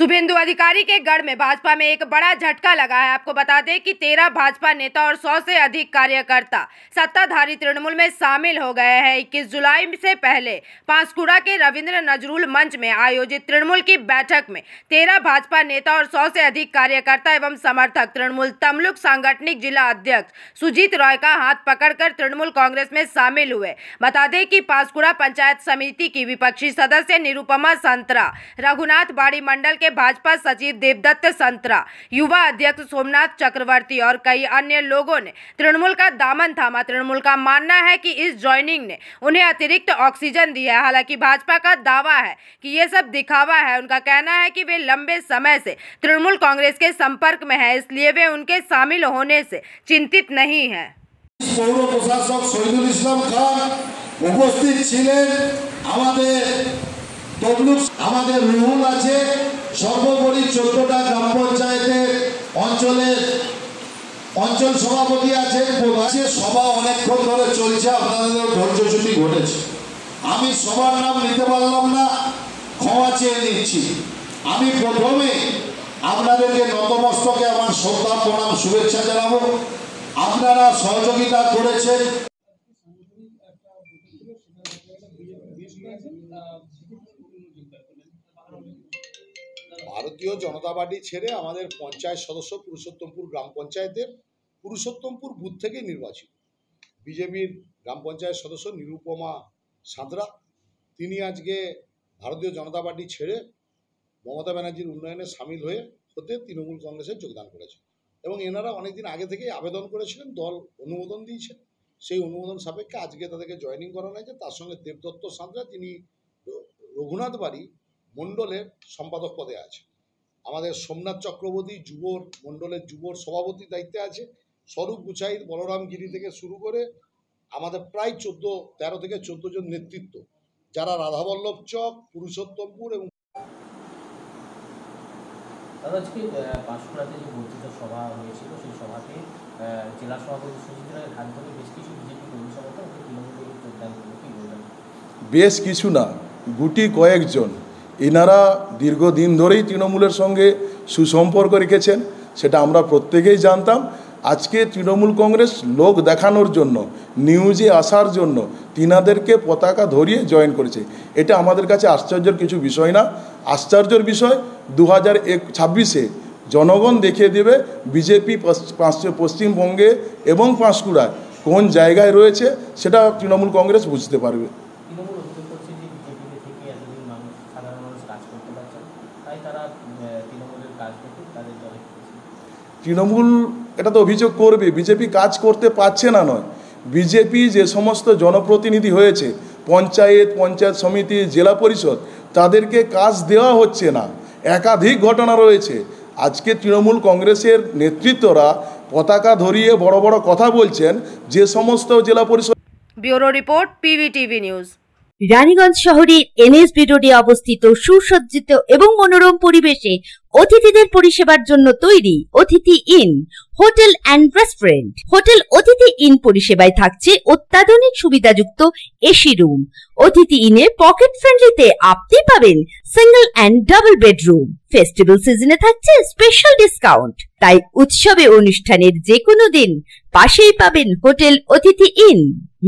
शुभेंदु अधिकारी के गढ़ में भाजपा में एक बड़ा झटका लगा है। आपको बता दें कि 13 भाजपा नेता और 100 से अधिक कार्यकर्ता सत्ताधारी तृणमूल में शामिल हो गए हैं। 21 जुलाई से पहले पांशकुड़ा के रविंद्र नजरुल मंच में आयोजित तृणमूल की बैठक में 13 भाजपा नेता और 100 से अधिक कार्यकर्ता एवं समर्थक तृणमूल तमलुक सांगठनिक जिला अध्यक्ष सुजीत रॉय का हाथ पकड़कर तृणमूल कांग्रेस में शामिल हुए। बता दें कि पांशकुड़ा पंचायत समिति की विपक्षी सदस्य निरुपमा संतरा, रघुनाथ बाड़ी मंडल के भाजपा सचिव देवदत्त संतरा, युवा अध्यक्ष सोमनाथ चक्रवर्ती और कई अन्य लोगों ने तृणमूल का दामन थामा। तृणमूल का मानना है कि इस ज्वाइनिंग ने उन्हें अतिरिक्त ऑक्सीजन दिया है। हालांकि भाजपा का दावा है कि ये सब दिखावा है। उनका कहना है कि वे लंबे समय से तृणमूल कांग्रेस के संपर्क में है, इसलिए वे उनके शामिल होने से चिंतित नहीं है। पौर प्रशासक शहीदुल इस्लाम खान उपस्थित छिलेन। রুহুল আছে। সর্বোপরি 14টা গ্রাম পঞ্চায়েতের অঞ্চল সভাপতি আছেন। সভা অনেকক্ষণ ধরে চলছে, আপনাদের ধৈর্যচ্যুতি ঘটেছে। আমি সবার নাম নিতে পারলাম না, ক্ষমা চেয়ে নিচ্ছি। আমি প্রথমে আপনাদেরকে নতমস্তকে আমার শ্রদ্ধা প্রণাম শুভেচ্ছা জানাবো। আপনারা সহযোগিতা করেছেন। ভারতীয় জনতা পার্টি ছেড়ে আমাদের পঞ্চায়েত সদস্য পুরুষোত্তমপুর গ্রাম পঞ্চায়েতের পুরুষোত্তমপুর বুথ থেকে নির্বাচিত বিজেপির গ্রাম পঞ্চায়েত সদস্য নিরুপমা সাঁতরা, তিনি আজকে ভারতীয় জনতা পার্টি ছেড়ে মমতা ব্যানার্জির উন্নয়নে সামিল হতে তৃণমূল কংগ্রেসে যোগদান করেছেন এবং এনারা অনেকদিন আগে থেকেই আবেদন করেছিলেন, দল অনুমোদন দিয়েছেন। সেই অনুমোদন সাপেক্ষে আজকে তাদেরকে জয়েনিং করানো হয়েছে। তার সঙ্গে দেবদত্ত সাঁতরা, তিনি রঘুনাথ বাড়ি মণ্ডলের সম্পাদক পদে আছে। আমাদের সোমনাথ চক্রবর্তী যুব মণ্ডলের যুব সভাপতি দায়িত্বে আছে। স্বরূপ গুছাইর, বলরাম গিরি থেকে শুরু করে আমাদের প্রায় 13 থেকে 14 জন নেতৃত্ব, যারা রাধাবল্লভ চক, পুরুষোত্তমপুর এবং আজকে পাঁশকুড়াতে যে বর্ধিত সভা হয়েছিল, সেই সভাতে জেলা সভাপতি সুজিত রায়ের হাত ধরে বেশ কিছু বিজেপি কর্মী সমর্থক তৃণমূলে যোগদান করলো। কি বলবেন? বেশ কিছু না, গুটি কয়েকজন। এনারা দীর্ঘদিন ধরেই তৃণমূলের সঙ্গে সুসম্পর্ক রেখেছেন, সেটা আমরা প্রত্যেকেই জানতাম। আজকে তৃণমূল কংগ্রেস লোক দেখানোর জন্য, নিউজে আসার জন্য তিনাদেরকে পতাকা ধরিয়ে জয়েন করেছে। এটা আমাদের কাছে আশ্চর্যের কিছু বিষয় না। আশ্চর্যের বিষয় 2026-এ জনগণ দেখিয়ে দেবে বিজেপি পশ্চিমবঙ্গে এবং পাঁশকুড়ায় কোন জায়গায় রয়েছে, সেটা তৃণমূল কংগ্রেস বুঝতে পারবে। তৃণমূল এটা তো অভিযোগ করবে বিজেপি কাজ করতে পারছে না, নয়। বিজেপি যে সমস্ত জনপ্রতিনিধি হয়েছে, পঞ্চায়েত সমিতি, জেলা পরিষদ, তাদেরকে কাজ দেওয়া হচ্ছে না। একাধিক ঘটনা রয়েছে। আজকে তৃণমূল কংগ্রেসের নেতৃত্বরা পতাকা ধরিয়ে বড় বড় কথা বলছেন, যে সমস্ত জেলা পরিষদ। Bureau report, PVTV news. Raniganj শহরের NSB রোডে অবস্থিত সুসজ্জিত এবং মনোরম পরিবেশে অতিথিদের পরিষেবার জন্য তৈরি অতিথি in hotel and restaurant. Hotel অতিথি ইন পরিষেবায় থাকছে অত্যাধুনিক সুবিধাযুক্ত এসি রুম। অতিথি ইনে পকেট ফ্রেন্ডলিতে আপনি পাবেন single and double bedroom. Festival সিজনে থাকছে স্পেশাল ডিসকাউন্ট। তাই উৎসবে অনুষ্ঠানের যে কোনো দিন পাশেই পাবেন হোটেল অতিথি in,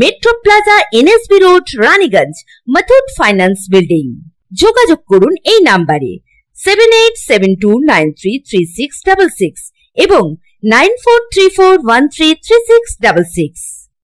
metro plaza, NSB road, Raniganj, Muthoot finance building. যোগাযোগ করুন এই নাম্বারে 7872933666 এবং 9434133666।